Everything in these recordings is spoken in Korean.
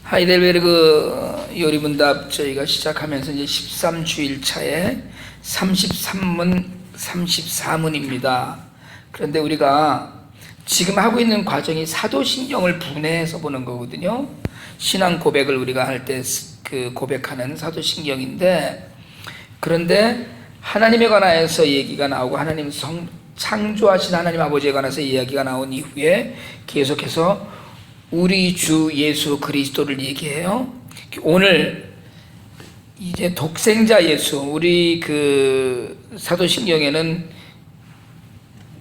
하이델베르그 요리문답 저희가 시작하면서 이제 13주일 차에 33문, 34문입니다. 그런데 우리가 지금 하고 있는 과정이 사도신경을 분해해서 보는 거거든요. 신앙 고백을 우리가 할 때 그 고백하는 사도신경인데, 그런데 하나님에 관하여서 얘기가 나오고 하나님 창조하신 하나님 아버지에 관해서 이야기가 나온 이후에 계속해서 우리 주 예수 그리스도를 얘기해요. 오늘 이제 독생자 예수, 우리 그 사도신경에는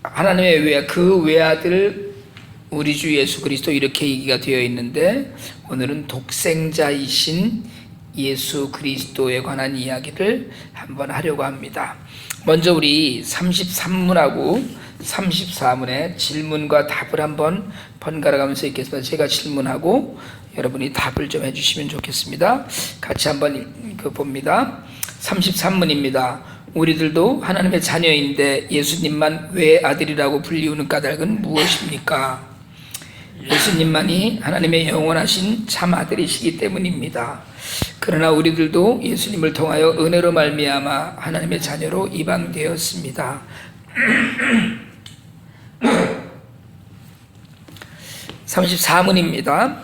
하나님의 그 외아들 우리 주 예수 그리스도 이렇게 얘기가 되어 있는데, 오늘은 독생자이신 예수 그리스도에 관한 이야기를 한번 하려고 합니다. 먼저 우리 33문하고 34문의 질문과 답을 한번 번갈아 가면서 읽겠습니다. 제가 질문하고 여러분이 답을 좀 해주시면 좋겠습니다. 같이 한번 봅니다. 33문입니다. 우리들도 하나님의 자녀인데 예수님만 외아들이라고 불리우는 까닭은 무엇입니까? 예수님만이 하나님의 영원하신 참 아들이시기 때문입니다. 그러나 우리들도 예수님을 통하여 은혜로 말미암아 하나님의 자녀로 입양되었습니다. 34문입니다.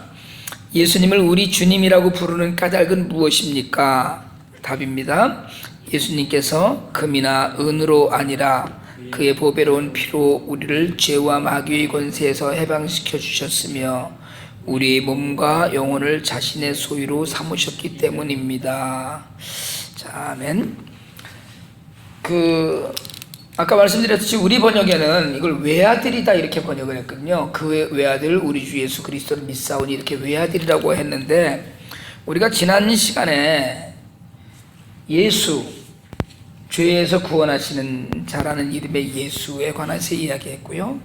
예수님을 우리 주님이라고 부르는 까닭은 무엇입니까? 답입니다. 예수님께서 금이나 은으로 아니라 그의 보배로운 피로 우리를 죄와 마귀의 권세에서 해방시켜 주셨으며 우리의 몸과 영혼을 자신의 소유로 삼으셨기 때문입니다. 자, 아멘. 아까 말씀드렸듯이 우리 번역에는 이걸 외아들이다 이렇게 번역을 했거든요. 그 외아들 우리 주 예수 그리스도를 믿사오니 이렇게 외아들이라고 했는데, 우리가 지난 시간에 예수, 죄에서 구원하시는 자라는 이름의 예수에 관해서 이야기했고요.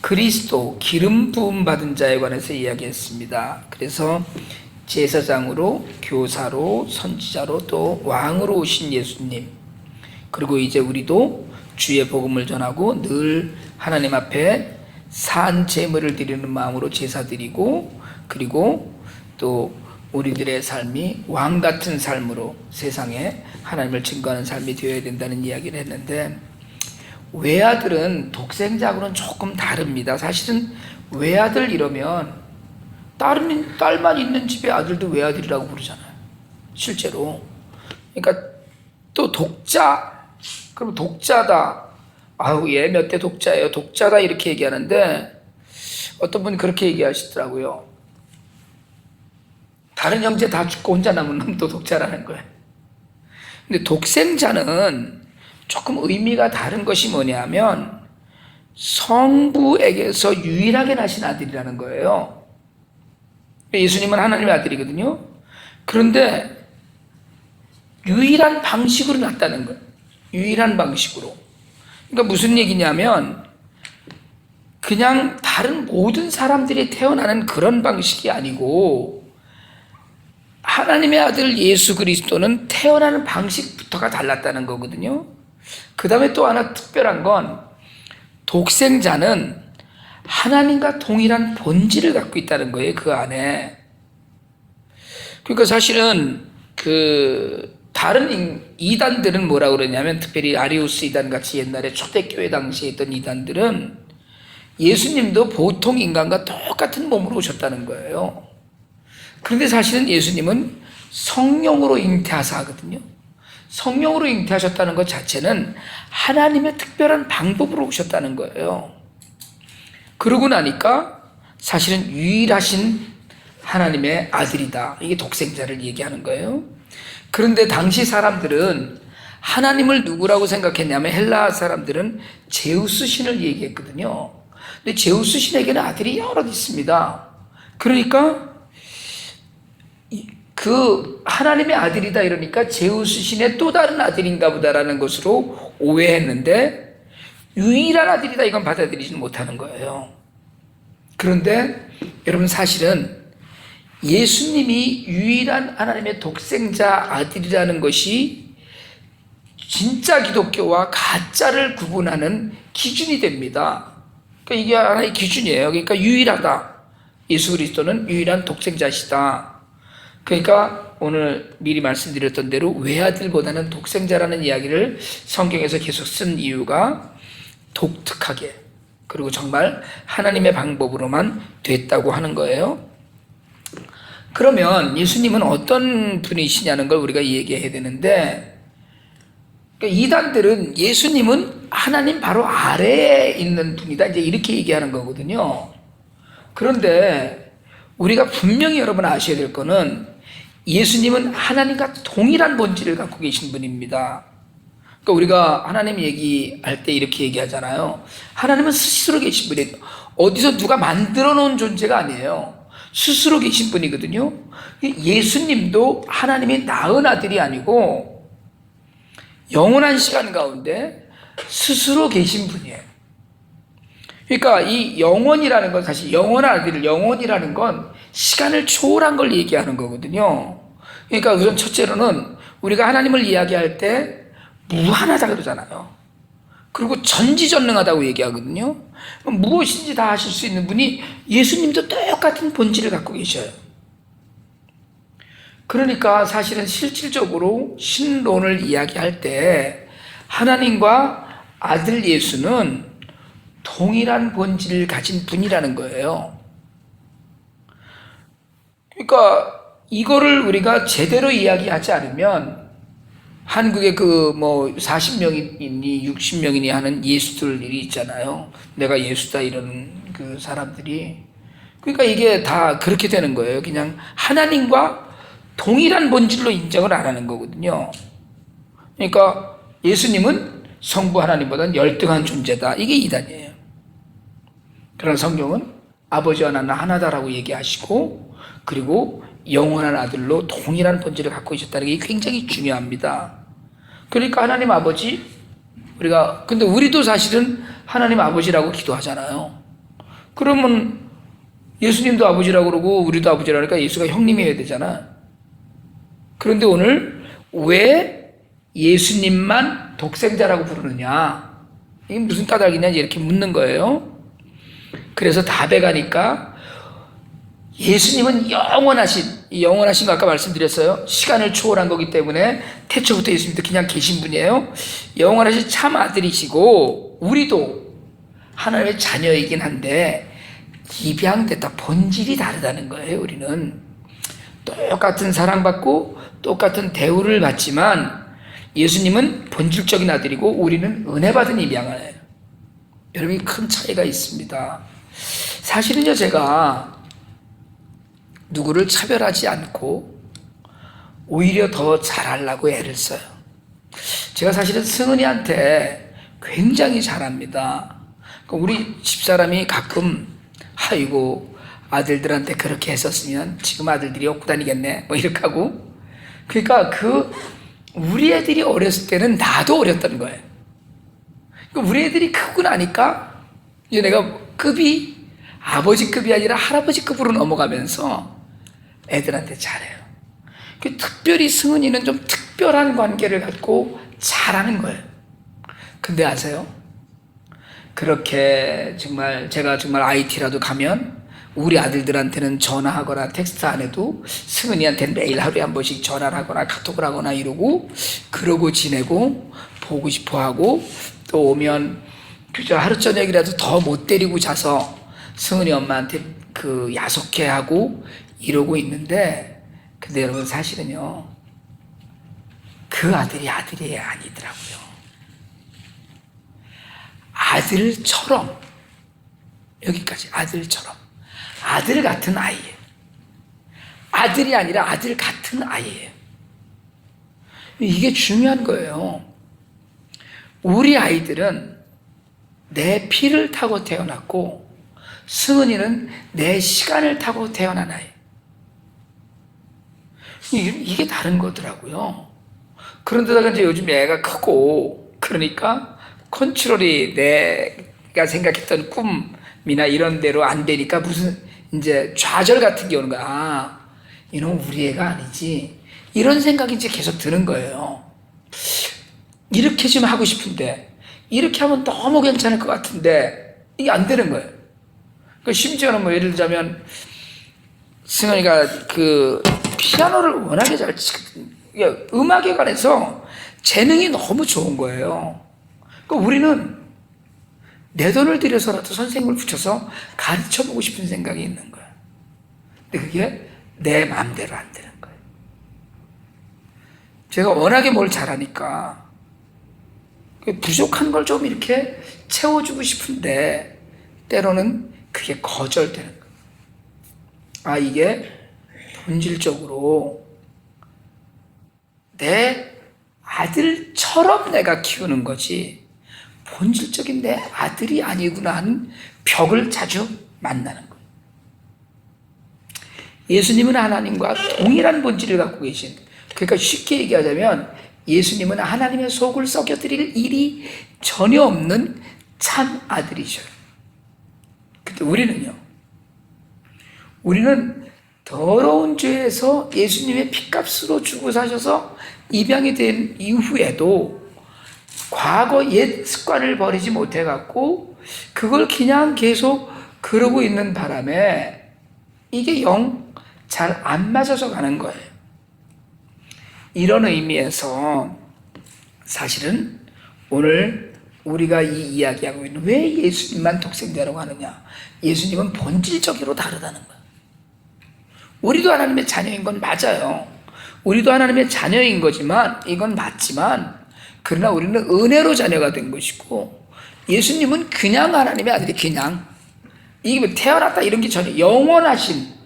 그리스도, 기름 부음 받은 자에 관해서 이야기했습니다. 그래서 제사장으로, 교사로, 선지자로 또 왕으로 오신 예수님, 그리고 이제 우리도 주의 복음을 전하고 늘 하나님 앞에 산 제물을 드리는 마음으로 제사 드리고, 그리고 또 우리들의 삶이 왕 같은 삶으로 세상에 하나님을 증거하는 삶이 되어야 된다는 이야기를 했는데, 외아들은 독생자하고는 조금 다릅니다. 사실은 외아들 이러면 딸만 있는 집의 아들도 외아들이라고 부르잖아요, 실제로. 그러니까 또 독자, 그럼 독자다, 아우 얘 몇 대 독자예요, 독자다 이렇게 얘기하는데, 어떤 분이 그렇게 얘기하시더라고요. 다른 형제 다 죽고 혼자 남은 놈도 독자라는 거예요. 근데 독생자는 조금 의미가 다른 것이 뭐냐면 성부에게서 유일하게 나신 아들이라는 거예요. 예수님은 하나님의 아들이거든요. 그런데 유일한 방식으로 났다는 거예요. 유일한 방식으로. 그러니까 무슨 얘기냐면 그냥 다른 모든 사람들이 태어나는 그런 방식이 아니고, 하나님의 아들 예수 그리스도는 태어나는 방식부터가 달랐다는 거거든요. 그 다음에 또 하나 특별한 건, 독생자는 하나님과 동일한 본질을 갖고 있다는 거예요, 그 안에. 그러니까 사실은 다른 이단들은 뭐라 그러냐면, 특별히 아리우스 이단 같이 옛날에 초대교회 당시에 있던 이단들은 예수님도 보통 인간과 똑같은 몸으로 오셨다는 거예요. 그런데 사실은 예수님은 성령으로 잉태하사 하거든요. 성령으로 잉태하셨다는 것 자체는 하나님의 특별한 방법으로 오셨다는 거예요. 그러고 나니까 사실은 유일하신 하나님의 아들이다, 이게 독생자를 얘기하는 거예요. 그런데 당시 사람들은 하나님을 누구라고 생각했냐면, 헬라 사람들은 제우스 신을 얘기했거든요. 근데 제우스 신에게는 아들이 여럿 있습니다. 그러니까 그 하나님의 아들이다 이러니까 제우스 신의 또 다른 아들인가 보다라는 것으로 오해했는데, 유일한 아들이다 이건 받아들이지는 못하는 거예요. 그런데 여러분, 사실은 예수님이 유일한 하나님의 독생자 아들이라는 것이 진짜 기독교와 가짜를 구분하는 기준이 됩니다. 그러니까 이게 하나의 기준이에요. 그러니까 유일하다, 예수 그리스도는 유일한 독생자시다. 그러니까 오늘 미리 말씀드렸던 대로 외아들보다는 독생자라는 이야기를 성경에서 계속 쓴 이유가 독특하게, 그리고 정말 하나님의 방법으로만 됐다고 하는 거예요. 그러면 예수님은 어떤 분이시냐는 걸 우리가 얘기해야 되는데, 그러니까 이단들은 예수님은 하나님 바로 아래에 있는 분이다, 이제 이렇게 얘기하는 거거든요. 그런데 우리가 분명히 여러분 아셔야 될 거는 예수님은 하나님과 동일한 본질을 갖고 계신 분입니다. 그러니까 우리가 하나님 얘기할 때 이렇게 얘기하잖아요. 하나님은 스스로 계신 분이에요. 어디서 누가 만들어 놓은 존재가 아니에요. 스스로 계신 분이거든요. 예수님도 하나님이 낳은 아들이 아니고 영원한 시간 가운데 스스로 계신 분이에요. 그러니까 이 영원이라는 건, 사실 영원한 아들, 영원이라는 건 시간을 초월한 걸 얘기하는 거거든요. 그러니까 우선 첫째로는 우리가 하나님을 이야기할 때 무한하다 그러잖아요. 그리고 전지전능하다고 얘기하거든요. 무엇인지 다 하실 수 있는 분이 예수님도 똑같은 본질을 갖고 계셔요. 그러니까 사실은 실질적으로 신론을 이야기할 때 하나님과 아들 예수는 동일한 본질을 가진 분이라는 거예요. 그러니까 이거를 우리가 제대로 이야기하지 않으면 한국에 40명이니 60명이니 하는 예수들이 있잖아요. 내가 예수다 이러는 그 사람들이. 그러니까 이게 다 그렇게 되는 거예요. 그냥 하나님과 동일한 본질로 인정을 안 하는 거거든요. 그러니까 예수님은 성부 하나님보다는 열등한 존재다, 이게 이단이에요. 그러나 성경은 아버지와 나는 하나다라고 얘기하시고, 그리고 영원한 아들로 동일한 본질을 갖고 있었다는 게 굉장히 중요합니다. 그러니까 하나님 아버지, 근데 우리도 사실은 하나님 아버지라고 기도하잖아요. 그러면 예수님도 아버지라고 그러고 우리도 아버지라고 하니까 예수가 형님이어야 되잖아. 그런데 오늘 왜 예수님만 독생자라고 부르느냐, 이게 무슨 까닭이냐 이렇게 묻는 거예요. 그래서 답에 가니까 예수님은 영원하신 거 아까 말씀드렸어요. 시간을 초월한 거기 때문에 태초부터 예수님도 그냥 계신 분이에요. 영원하신 참 아들이시고, 우리도 하나님의 자녀이긴 한데 입양됐다, 본질이 다르다는 거예요. 우리는 똑같은 사랑받고 똑같은 대우를 받지만 예수님은 본질적인 아들이고 우리는 은혜받은 입양아예요. 여러분, 큰 차이가 있습니다. 사실은요, 제가 누구를 차별하지 않고 오히려 더 잘하려고 애를 써요. 제가 사실은 승은이한테 굉장히 잘합니다. 우리 집사람이 가끔 아이고 아들들한테 그렇게 했었으면 지금 아들들이 얻고 다니겠네 뭐 이렇게 하고, 그러니까 우리 애들이 어렸을 때는 나도 어렸던 거예요. 우리 애들이 크고 나니까 이제 내가 급이 아버지급이 아니라 할아버지급으로 넘어가면서 애들한테 잘해요. 특별히 승은이는 좀 특별한 관계를 갖고 잘하는 거예요. 근데 아세요? 그렇게 제가 정말 IT라도 가면 우리 아들들한테는 전화하거나 텍스트 안 해도 승은이한테는 매일 하루에 한 번씩 전화를 하거나 카톡을 하거나 그러고 지내고 보고 싶어 하고, 또 오면 그저 하루 저녁이라도 더 못 데리고 자서 승은이 엄마한테 야속해 하고 이러고 있는데, 근데 여러분 사실은요, 그 아들이 아니더라고요. 아들처럼, 여기까지 아들처럼, 아들 같은 아이예요. 아들이 아니라 아들 같은 아이예요. 이게 중요한 거예요. 우리 아이들은 내 피를 타고 태어났고 승은이는 내 시간을 타고 태어난 아이. 이게 다른 거더라고요. 그런데다가 이제 요즘 애가 크고 그러니까 컨트롤이 내가 생각했던 꿈이나 이런 대로 안 되니까 무슨 이제 좌절 같은 게 오는 거야. 아, 이놈 우리 애가 아니지, 이런 생각이 이제 계속 드는 거예요. 이렇게 좀 하고 싶은데, 이렇게 하면 너무 괜찮을 것 같은데 이게 안 되는 거예요. 그러니까 심지어는 예를 들자면 승현이가 피아노를 워낙에 잘 치거든요. 음악에 관해서 재능이 너무 좋은 거예요. 그러니까 우리는 내 돈을 들여서라도 선생님을 붙여서 가르쳐보고 싶은 생각이 있는 거예요. 근데 그게 내 마음대로 안 되는 거예요. 제가 워낙에 뭘 잘하니까 부족한 걸 좀 이렇게 채워주고 싶은데 때로는 그게 거절되는 거예요. 아, 이게 본질적으로 내 아들처럼 내가 키우는 거지 본질적인 내 아들이 아니구나 하는 벽을 자주 만나는 거예요. 예수님은 하나님과 동일한 본질을 갖고 계신, 그러니까 쉽게 얘기하자면 예수님은 하나님의 속을 썩여드릴 일이 전혀 없는 참 아들이셔요. 근데 우리는 더러운 죄에서 예수님의 피값으로 주고 사셔서 입양이 된 이후에도 과거 옛 습관을 버리지 못해갖고 그걸 그냥 계속 그러고 있는 바람에 이게 영 잘 안 맞아서 가는 거예요. 이런 의미에서 사실은 오늘 우리가 이 이야기하고 있는 왜 예수님만 독생자라고 하느냐, 예수님은 본질적으로 다르다는 거예요. 우리도 하나님의 자녀인 건 맞아요. 우리도 하나님의 자녀인 거지만 이건 맞지만 그러나 우리는 은혜로 자녀가 된 것이고 예수님은 그냥 하나님의 아들이, 그냥 이게 태어났다 이런 게 전혀 영원하신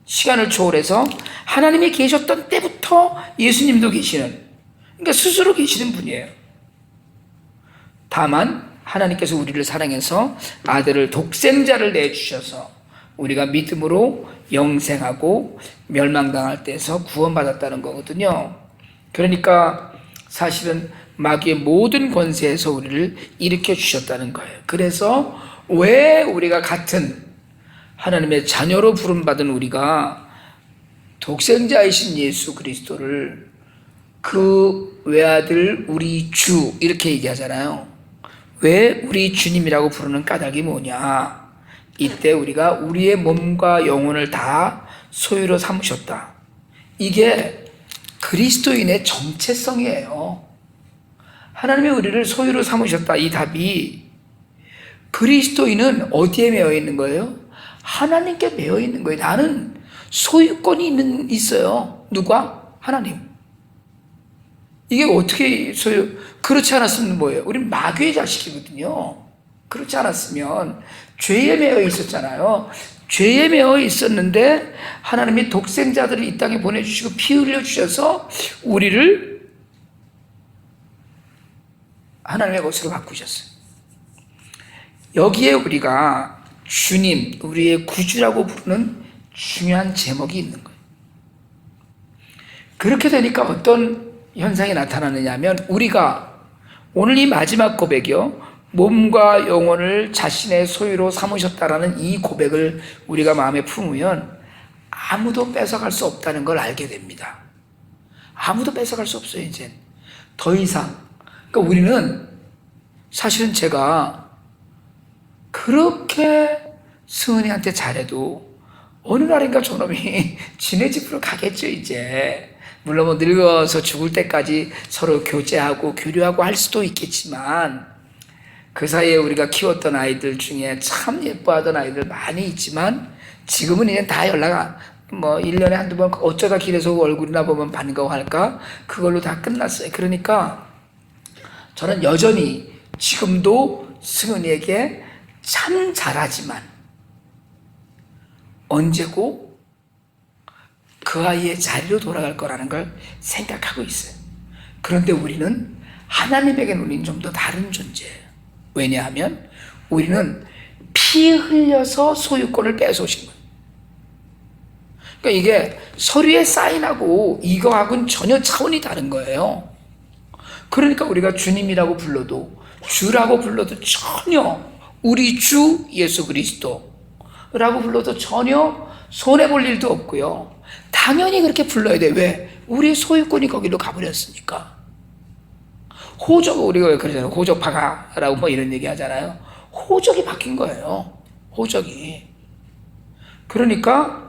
시간을 초월해서 하나님이 계셨던 때부터 예수님도 계시는, 그러니까 스스로 계시는 분이에요. 다만 하나님께서 우리를 사랑해서 아들을 독생자를 내주셔서 우리가 믿음으로 영생하고 멸망당할 때에서 구원받았다는 거거든요. 그러니까 사실은 마귀의 모든 권세에서 우리를 일으켜 주셨다는 거예요. 그래서 왜 우리가 같은 하나님의 자녀로 부름받은 우리가 독생자이신 예수 그리스도를 그 외아들 우리 주 이렇게 얘기하잖아요. 왜 우리 주님이라고 부르는 까닭이 뭐냐, 이때 우리가 우리의 몸과 영혼을 다 소유로 삼으셨다. 이게 그리스도인의 정체성이에요. 하나님이 우리를 소유로 삼으셨다. 이 답이 그리스도인은 어디에 매여 있는 거예요? 하나님께 매여 있는 거예요. 나는 소유권이 있어요. 누가? 하나님. 이게 어떻게 그렇지 않았으면 뭐예요? 우린 마귀의 자식이거든요. 그렇지 않았으면 죄에 매여 있었잖아요. 죄에 매여 있었는데 하나님이 독생자들을 이 땅에 보내주시고 피 흘려주셔서 우리를 하나님의 것으로 바꾸셨어요. 여기에 우리가 주님, 우리의 구주라고 부르는 중요한 제목이 있는 거예요. 그렇게 되니까 어떤 현상이 나타나느냐 하면 우리가 오늘 이 마지막 고백이요, 몸과 영혼을 자신의 소유로 삼으셨다라는 이 고백을 우리가 마음에 품으면 아무도 뺏어갈 수 없다는 걸 알게 됩니다. 아무도 뺏어갈 수 없어요. 이제 더 이상. 그러니까 우리는 사실은 제가 그렇게 승은이한테 잘해도 어느 날인가 저놈이 지네 집으로 가겠죠. 이제 물론 뭐 늙어서 죽을 때까지 서로 교제하고 교류하고 할 수도 있겠지만 그 사이에 우리가 키웠던 아이들 중에 참 예뻐하던 아이들 많이 있지만 지금은 이제 다 뭐 1년에 한두 번 어쩌다 길에서 얼굴이나 보면 반가워할까, 그걸로 다 끝났어요. 그러니까 저는 여전히 지금도 승은이에게 참 잘하지만 언제고 그 아이의 자리로 돌아갈 거라는 걸 생각하고 있어요. 그런데 우리는 하나님에게는 우리는 좀 더 다른 존재예요. 왜냐하면 우리는 피 흘려서 소유권을 뺏어오신 거예요. 그러니까 이게 서류에 사인하고 이거하고는 전혀 차원이 다른 거예요. 그러니까 우리가 주님이라고 불러도, 주라고 불러도 전혀, 우리 주 예수 그리스도라고 불러도 전혀 손해볼 일도 없고요. 당연히 그렇게 불러야 돼. 왜? 우리의 소유권이 거기로 가버렸으니까. 호적, 우리가 왜 그러잖아요. 호적 박아라고 뭐 이런 얘기 하잖아요. 호적이 바뀐 거예요. 호적이. 그러니까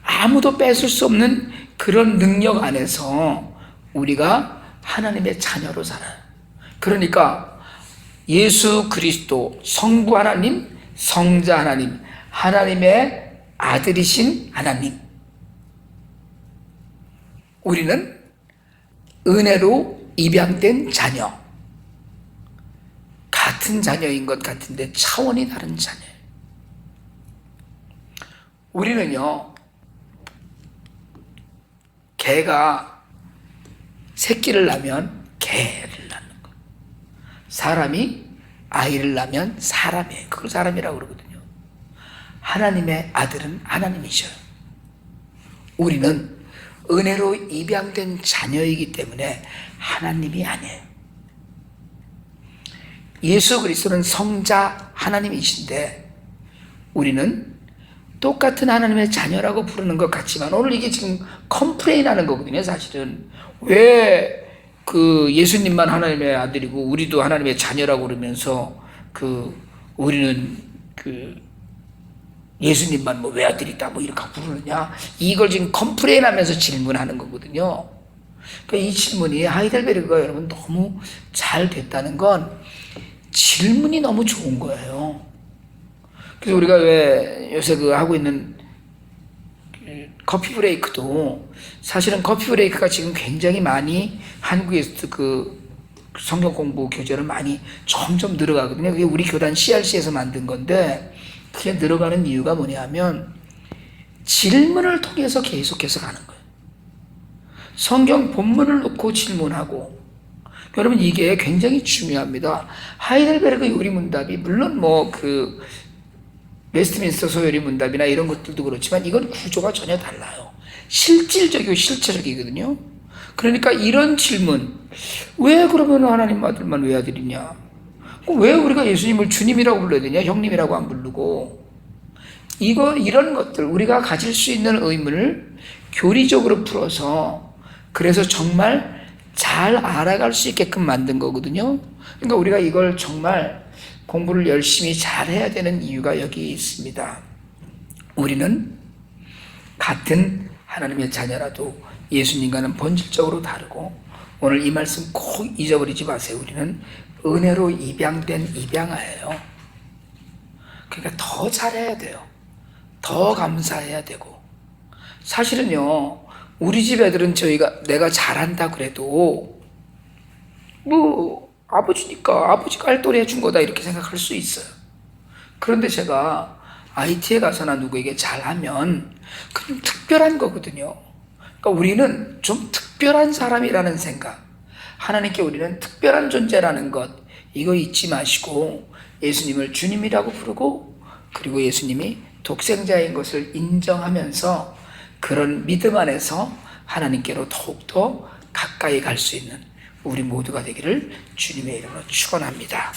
아무도 뺏을 수 없는 그런 능력 안에서 우리가 하나님의 자녀로 살아요. 그러니까 예수 그리스도 성부 하나님, 성자 하나님, 하나님의 아들이신 하나님, 우리는 은혜로 입양된 자녀, 같은 자녀인 것 같은데 차원이 다른 자녀예요. 우리는요, 개가 새끼를 낳으면 개를 낳는 거예요. 사람이 아이를 낳으면 사람이에요. 그걸 사람이라고 그러거든요. 하나님의 아들은 하나님이셔요. 우리는 은혜로 입양된 자녀이기 때문에 하나님이 아니에요. 예수 그리스도는 성자 하나님이신데 우리는 똑같은 하나님의 자녀라고 부르는 것 같지만, 오늘 이게 지금 컴플레인 하는 거거든요. 사실은 왜 그 예수님만 하나님의 아들이고 우리도 하나님의 자녀라고 그러면서 우리는 예수님만 뭐 외아들이다 뭐 이렇게 부르느냐, 이걸 지금 컴플레인 하면서 질문하는 거거든요. 그러니까 이 질문이 하이델베르그가 여러분 너무 잘 됐다는 건 질문이 너무 좋은 거예요. 그래서 우리가 왜 요새 하고 있는 커피 브레이크도, 사실은 커피 브레이크가 지금 굉장히 많이 한국에서 성경 공부 교재를 많이 점점 늘어가거든요. 그게 우리 교단 CRC에서 만든 건데, 그게 늘어가는 이유가 뭐냐면 질문을 통해서 계속해서 가는 거예요. 성경 본문을 놓고 질문하고. 여러분, 이게 굉장히 중요합니다. 하이델베르그 요리문답이 물론 웨스트민스터 소요리 문답이나 이런 것들도 그렇지만 이건 구조가 전혀 달라요. 실질적이고 실체적이거든요. 그러니까 이런 질문, 왜 그러면 하나님 아들만 외아들이냐? 왜 우리가 예수님을 주님이라고 불러야 되냐? 형님이라고 안 부르고. 이런 것들, 우리가 가질 수 있는 의문을 교리적으로 풀어서, 그래서 정말 잘 알아갈 수 있게끔 만든 거거든요. 그러니까 우리가 이걸 정말 공부를 열심히 잘 해야 되는 이유가 여기 있습니다. 우리는 같은 하나님의 자녀라도 예수님과는 본질적으로 다르고, 오늘 이 말씀 꼭 잊어버리지 마세요. 우리는 은혜로 입양된 입양아예요. 그러니까 더 잘해야 돼요. 더 감사해야 되고. 사실은요, 우리 집 애들은 내가 잘한다 그래도 아버지니까 아버지가 알뜰히 해준 거다 이렇게 생각할 수 있어요. 그런데 제가 IT에 가서나 누구에게 잘하면 그건 특별한 거거든요. 그러니까 우리는 좀 특별한 사람이라는 생각, 하나님께 우리는 특별한 존재라는 것, 이거 잊지 마시고 예수님을 주님이라고 부르고, 그리고 예수님이 독생자인 것을 인정하면서 그런 믿음 안에서 하나님께로 더욱더 가까이 갈 수 있는 우리 모두가 되기를 주님의 이름으로 축원합니다.